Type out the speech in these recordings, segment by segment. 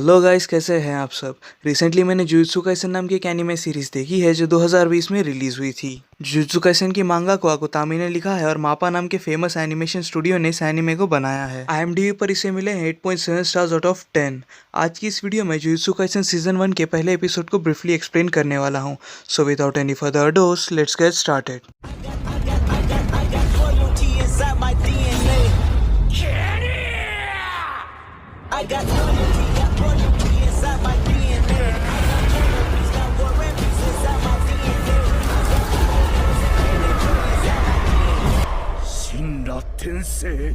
Hello guys, कैसे हैं आप सब। रिसेंटली मैंने जुजुत्सु काइसन नाम की एक एनिमे सीरीज देखी है जो 2020 में रिलीज हुई थी। जुजुत्सु काइसन की मांगा को आकुतामी ने लिखा है और मापा नाम के फेमस एनिमेशन स्टूडियो ने इस एनिमे को बनाया है। IMDb पर इसे मिले हैं 8.7 स्टार्स आउट ऑफ 10। आज की इस वीडियो में जुजुत्सु काइसन सीजन 1 के पहले एपिसोड को ब्रीफली एक्सप्लेन करने वाला हूँ। So without any further ado, let's get started. I got loyalty inside my DNA. Cannabis got war and peace inside my DNA.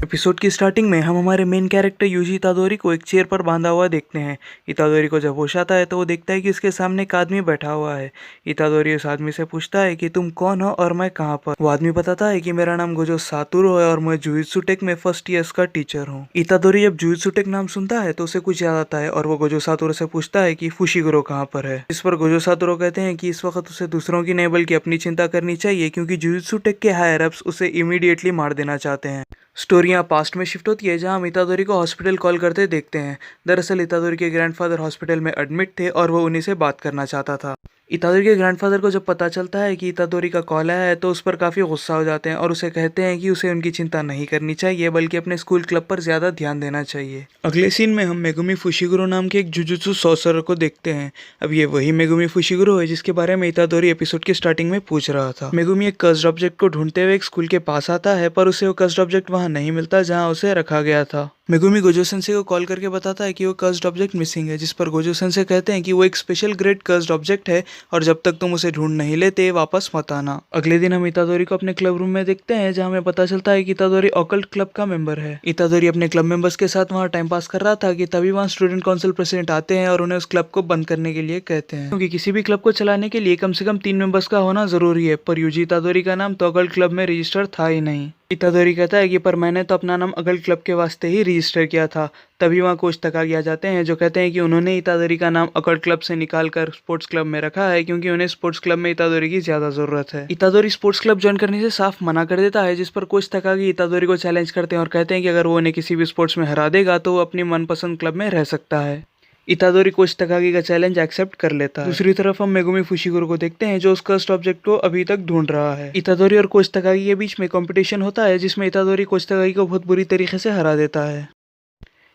Episode की स्टार्टिंग में हम हमारे मेन कैरेक्टर यूजी इतादोरी को एक चेयर पर बांधा हुआ देखते हैं। इतादोरी को जब होश आता है तो वो देखता है कि उसके सामने एक आदमी बैठा हुआ है। इतादोरी उस आदमी से पूछता है कि तुम कौन हो और मैं कहाँ पर। वो आदमी बताता है कि मेरा नाम गोजो सातोरू है और मैं जुजुत्सु टेक में फर्स्ट ईयर का टीचर हूँ। इतादोरी जब जुजुत्सु टेक नाम सुनता है तो उसे कुछ याद आता है और वो गोजो सातोरू से पूछता है कि फुशिगुरो कहाँ पर है। इस पर गोजो सातोरू कहते हैं कि इस वक्त उसे दूसरों की नहीं बल्कि अपनी चिंता करनी चाहिए, क्योंकि जुजुत्सु टेक के हायर अप्स उसे इमीडिएटली मार देना चाहते हैं। स्टोरी यहाँ पास्ट में शिफ्ट होती है जहाँ हम इतादोरी को हॉस्पिटल कॉल करते देखते हैं। दरअसल इतादोरी के ग्रैंडफादर हॉस्पिटल में एडमिट थे और वो उन्हीं से बात करना चाहता था। इतादोरी के ग्रैंडफादर को जब पता चलता है कि इतादोरी का कॉल आया है तो उस पर काफ़ी गुस्सा हो जाते हैं और उसे कहते हैं कि उसे उनकी चिंता नहीं करनी चाहिए बल्कि अपने स्कूल क्लब पर ज़्यादा ध्यान देना चाहिए। अगले सीन में हम मेगुमी फुशिगुरो नाम के एक जुजुत्सु सॉर्सरर को देखते हैं। अब ये वही मेगुमी फुशिगुरो है जिसके बारे में इतादोरी एपिसोड के स्टार्टिंग में पूछ रहा था। मेगुमी एक कर्स्ड ऑब्जेक्ट को ढूंढते हुए एक स्कूल के पास आता है पर उसे वो कर्स्ड ऑब्जेक्ट वहाँ नहीं मिलता जहाँ उसे रखा गया था। मेगुमी गोजो सेंसे को कॉल करके बताता है कि वो कर्स्ड ऑब्जेक्ट मिसिंग है, जिस पर गोजो सेंसे कहते हैं कि वो एक स्पेशल ग्रेड कर्स्ड ऑब्जेक्ट है और जब तक तुम उसे ढूंढ नहीं लेते वापस मत आना। अगले दिन हम इतादोरी को अपने क्लब रूम में देखते हैं जहाँ हमें पता चलता है कि इतादोरी ऑकल्ट क्लब का मेंबर है। इतादोरी अपने क्लब मेंबर्स के साथ वहाँ टाइम पास कर रहा था कि तभी वहाँ स्टूडेंट काउंसिल प्रेसिडेंट आते हैं और उन्हें उस क्लब को बंद करने के लिए कहते हैं, क्योंकि किसी भी क्लब को चलाने के लिए कम से कम 3 मेंबर्स का होना जरूरी है। पर यूजी इतादोरी का नाम तो ऑकल्ट क्लब में रजिस्टर था ही नहीं। इतादोरी कहता है कि पर मैंने तो अपना नाम ऑकल्ट क्लब के वास्ते ही रजिस्टर किया था। तभी वहाँ कोच तकागी आ जाते हैं जो कहते हैं कि उन्होंने इतादोरी का नाम ऑकल्ट क्लब से निकाल कर स्पोर्ट्स क्लब में रखा है क्योंकि उन्हें स्पोर्ट्स क्लब में इतादोरी की ज्यादा जरूरत है। इतादोरी स्पोर्ट्स क्लब ज्वाइन करने से साफ मना कर देता है, जिस पर कोच तकागी इतादोरी को चैलेंज करते हैं और कहते हैं कि अगर वो उन्हें किसी भी स्पोर्ट्स में हरा देगा तो वो अपनी मनपसंद क्लब में रह सकता है। इतादोरी कोच तकागी का चैलेंज एक्सेप्ट कर लेता है। दूसरी तरफ हम मेगुमी फुशिगुरो को देखते हैं जो उस कर्स्ड ऑब्जेक्ट को अभी तक ढूंढ रहा है। इतादोरी और कोच तकागी के बीच में कंपटीशन होता है जिसमें इतादोरी कोच तकागी को बहुत बुरी तरीके से हरा देता है।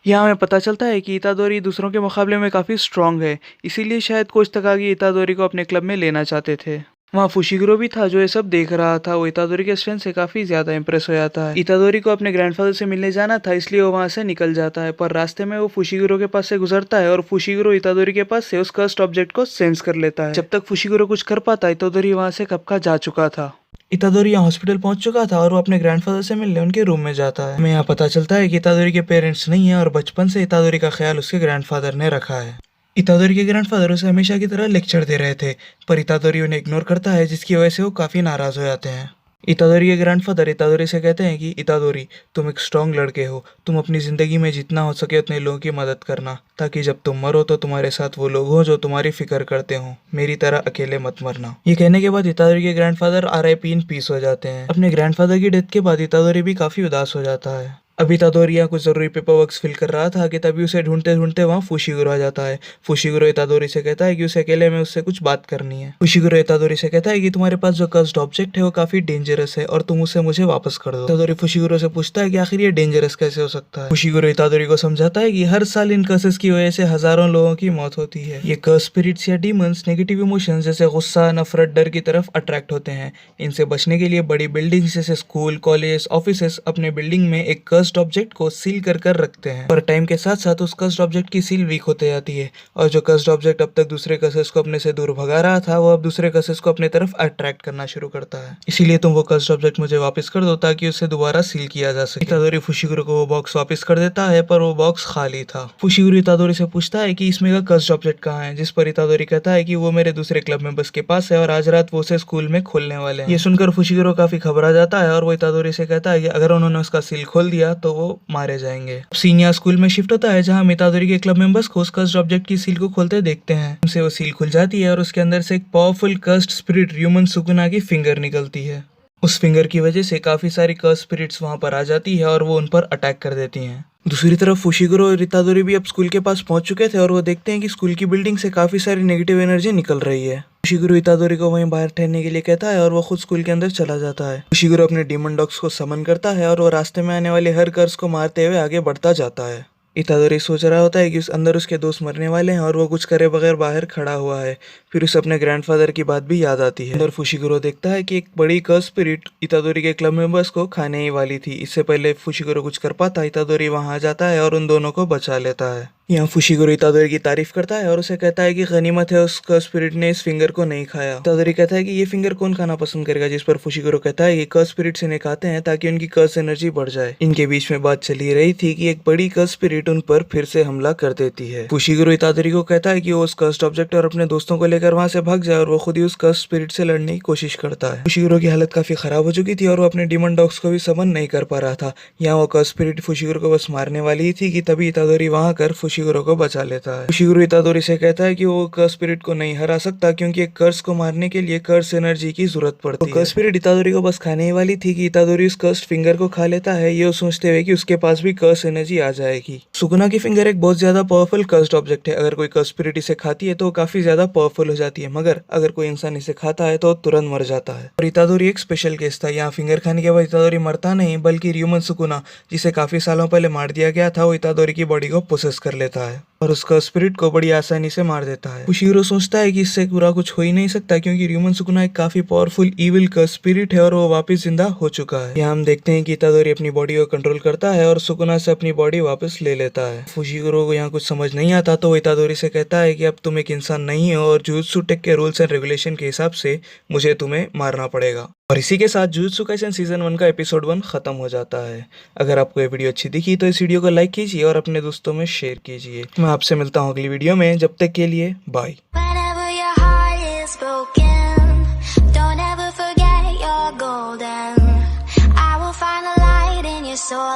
यहाँ हमें पता चलता है कि इतादोरी दूसरों के मुकाबले में काफ़ी स्ट्रांग है, इसीलिए शायद कोच तकागी इतादोरी को अपने क्लब में लेना चाहते थे। वहाँ फुशिगुरो भी था जो ये सब देख रहा था। वो इतादोरी के स्ट्रेंथ से काफ़ी ज़्यादा इंप्रेस हो जाता है। इतादोरी को अपने ग्रैंडफादर से मिलने जाना था इसलिए वो वहाँ से निकल जाता है, पर रास्ते में वो फुशिगुरो के पास से गुजरता है और फुशिगुरो इतादोरी के पास से उस कर्स्ड ऑब्जेक्ट को सेंस कर लेता है। जब तक फुशिगुरो कुछ कर पाता इतादोरी वहाँ से कब का जा चुका था। इतादोरी यहाँ हॉस्पिटल पहुंच चुका था और वो अपने ग्रैंडफादर से मिलने उनके रूम में जाता है। हमें यहाँ पता चलता है कि इतादोरी के पेरेंट्स नहीं है और बचपन से इतादोरी का ख्याल उसके ग्रैंडफादर ने रखा है। इतादोरी के ग्रैंडफादर उसे हमेशा की तरह लेक्चर दे रहे थे पर इतादोरी उन्हें इग्नोर करता है, जिसकी वजह से वो काफ़ी नाराज़ हो जाते हैं। इतादोरी के ग्रैंडफादर इतादोरी से कहते हैं कि इतादोरी, तुम एक स्ट्रॉन्ग लड़के हो, तुम अपनी ज़िंदगी में जितना हो सके उतने लोगों की मदद करना ताकि जब तुम मरो तो तुम्हारे साथ वो लोग हों जो तुम्हारी फिक्र करते हों, मेरी तरह अकेले मत मरना। ये कहने के बाद इतादोरी के ग्रैंडफादर RIP इन पीस हो जाते हैं। अपने ग्रैंडफादर की डेथ के बाद इतादोरी भी काफ़ी उदास हो जाता है। अब इतादोरी यहाँ कुछ ज़रूरी पेपर वर्क्स फिल कर रहा था कि तभी उसे ढूंढते ढूंढते वहाँ फुशिगुरो आ जाता है। फुशिगुरो इतादोरी से कहता है कि उसे अकेले में उससे कुछ बात करनी है। फुशिगुरो इतादोरी से कहता है कि तुम्हारे पास जो कर्स्ड ऑब्जेक्ट है वो काफ़ी डेंजरस है और तुम उसे मुझे वापस कर दो। इतादोरी फुशिगुरो से पूछता है कि आखिर ये डेंजरस कैसे हो सकता है। फुशिगुरो इतादोरी को समझाता है कि हर साल इन कर्सेस की वजह से हजारों लोगों की मौत होती है। ये कर्स स्पिरिट्स या डीमंस नेगेटिव इमोशंस जैसे गुस्सा, नफरत, डर की तरफ अट्रैक्ट होते हैं। इनसे बचने के लिए बड़ी बिल्डिंग्स जैसे स्कूल, कॉलेज, ऑफिसेस अपने बिल्डिंग में एक कर्स्ड ऑब्जेक्ट को सील कर रखते हैं। पर टाइम के साथ साथ उस कर्स्ड ऑब्जेक्ट की सील वीक होते जाती है और जो कर्स्ड ऑब्जेक्ट अब तक दूसरे कर्सेस को अपने से दूर भगा रहा था वो अब दूसरे कर्सेस को अपने तरफ अट्रैक्ट करना शुरू करता है। इसीलिए तुम वो कर्स्ड ऑब्जेक्ट मुझे वापस कर दो ताकि उसे दोबारा सील किया जा सके। इतादोरी फुशिगुरो को वो बॉक्स वापस कर देता है पर वो बॉक्स खाली था। फुशिगुरो इतादोरी से पूछता है कि इसमें का कर्स्ड ऑब्जेक्ट कहाँ है, जिस पर इतादोरी कहता है कि वो मेरे दूसरे क्लब मेंबर्स के पास है और आज रात वो उसे स्कूल में खोलने वाले हैं। ये सुनकर फुशिगुरो काफी घबरा जाता है और वो इतादोरी से कहता है कि अगर उन्होंने उसका सील खोल दिया तो वो मारे जाएंगे। सीनियर स्कूल में शिफ्ट होता है जहाँ हम इतादोरी के क्लब मेंबर्स को उस कर्स्ड ऑब्जेक्ट की सील को खोलते देखते हैं। उनसे वो सील खुल जाती है और उसके अंदर से एक powerful cursed spirit Ryomen Sukuna की फिंगर निकलती है। उस फिंगर की वजह से काफी सारी कर्स्ड स्पिरिट्स वहां पर आ जाती है और वो उन पर अटैक कर देती हैं। दूसरी तरफ फुशिगुरो और इतादोरी भी अब स्कूल के पास पहुंच चुके थे और वो देखते हैं कि स्कूल की बिल्डिंग से काफी सारी नेगेटिव एनर्जी निकल रही है। फुशिगुरो इतादोरी को वहीं बाहर ठहरने के लिए कहता है और वो खुद स्कूल के अंदर चला जाता है। फुशिगुरो अपने डीमन डॉग्स को समन करता है और वो रास्ते में आने वाले हर कर्स को मारते हुए आगे बढ़ता जाता है। इतादोरी सोच रहा होता है कि उस अंदर उसके दोस्त मरने वाले हैं और वो कुछ करे बगैर बाहर खड़ा हुआ है। फिर उसे अपने ग्रैंडफादर की बात भी याद आती है। अंदर फुशिगुरो देखता है कि एक बड़ी कर्स स्पिरिट इतादोरी के क्लब मेंबर्स को खाने ही वाली थी। इससे पहले फुशिगुरो कुछ कर पाता, इतादोरी वहां आ जाता है और उन दोनों को बचा लेता है। यहाँ फुशिगुरो इतादोरी की तारीफ करता है और उसे कहता है कि गनीमत है उस कर्स स्पिरिट ने इस फिंगर को नहीं खाया। इतादोरी कहता है कि ये फिंगर कौन खाना पसंद करेगा, जिस पर फुशिगुरो कहता है कि कर्स स्पिरिट इन्हें खाते हैं ताकि उनकी कर्स एनर्जी बढ़ जाए। इनके बीच में बात चली रही थी कि एक बड़ी कर्स स्पिरिट उन पर फिर से हमला कर देती है। फुशिगुरो इतादोरी को कहता है कि वो उस कर्स्ड ऑब्जेक्ट और अपने दोस्तों को लेकर वहां से भाग जाए और वो खुद ही उस कर्स स्पिरिट से लड़ने की कोशिश करता है। फुशिगुरो की हालत काफी खराब हो चुकी थी और वो अपने डीमन डॉग्स को भी समन नहीं कर पा रहा था। यहाँ वो कर्स स्पिरिट फुशिगुरो को बस मारने वाली ही थी कि तभी इतादोरी वहां कर फुशिगुरो को बचा लेता है। फुशिगुरो इतादोरी से कहता है कि वो कर्स स्पिरिट को नहीं हरा सकता क्योंकि एक कर्स को मारने के लिए कर्स एनर्जी की जरूरत पड़ती है। कर्स स्पिरिट इतादोरी को बस खाने ही वाली थी कि इतादोरी उस कर्स्ड फिंगर को खा लेता है, ये सोचते हुए कि उसके पास भी कर्स एनर्जी आ जाएगी। सुकुना की फिंगर एक बहुत ज्यादा पावरफुल कर्स्ड ऑब्जेक्ट है। अगर कोई कर्स स्पिरिट इसे खाती है तो वो काफी ज्यादा पावरफुल हो जाती है, मगर अगर कोई इंसान इसे खाता है तो तुरंत मर जाता है। और इतादोरी एक स्पेशल केस था। यहाँ फिंगर खाने के बाद इतादोरी मरता नहीं बल्कि र्यूमन सुकुना, जिसे काफी सालों पहले मार दिया गया था, वो इतादोरी की बॉडी को पोसेस कर लेता है और उसका स्पिरिट को बड़ी आसानी से मार देता है। फुशिगुरो सोचता है कि इससे बुरा कुछ हो ही नहीं सकता क्योंकि र्यूमन सुकुना एक काफी पावरफुल इविल कर्स स्पिरिट है और वो वापस जिंदा हो चुका है। यहाँ हम देखते हैं कि इतादोरी अपनी बॉडी को कंट्रोल करता है और सुकुना से अपनी बॉडी वापस ले लेता है। फुशिगुरो को यहाँ कुछ समझ नहीं आता तो वो इतादोरी से कहता है कि अब तुम एक इंसान नहीं हो और जुजुत्सु टेक के रूल्स एंड रेगुलेशन के हिसाब से मुझे तुम्हें मारना पड़ेगा। और इसी के साथ जुजुत्सु काइसेन सीजन 1 का एपिसोड 1 खत्म हो जाता है। अगर आपको ये वीडियो अच्छी दिखी तो इस वीडियो को लाइक कीजिए और अपने दोस्तों में शेयर कीजिए। मैं आपसे मिलता हूँ अगली वीडियो में, जब तक के लिए bye. Whenever your heart is broken, don't ever forget you're golden. I will find the light in your soul.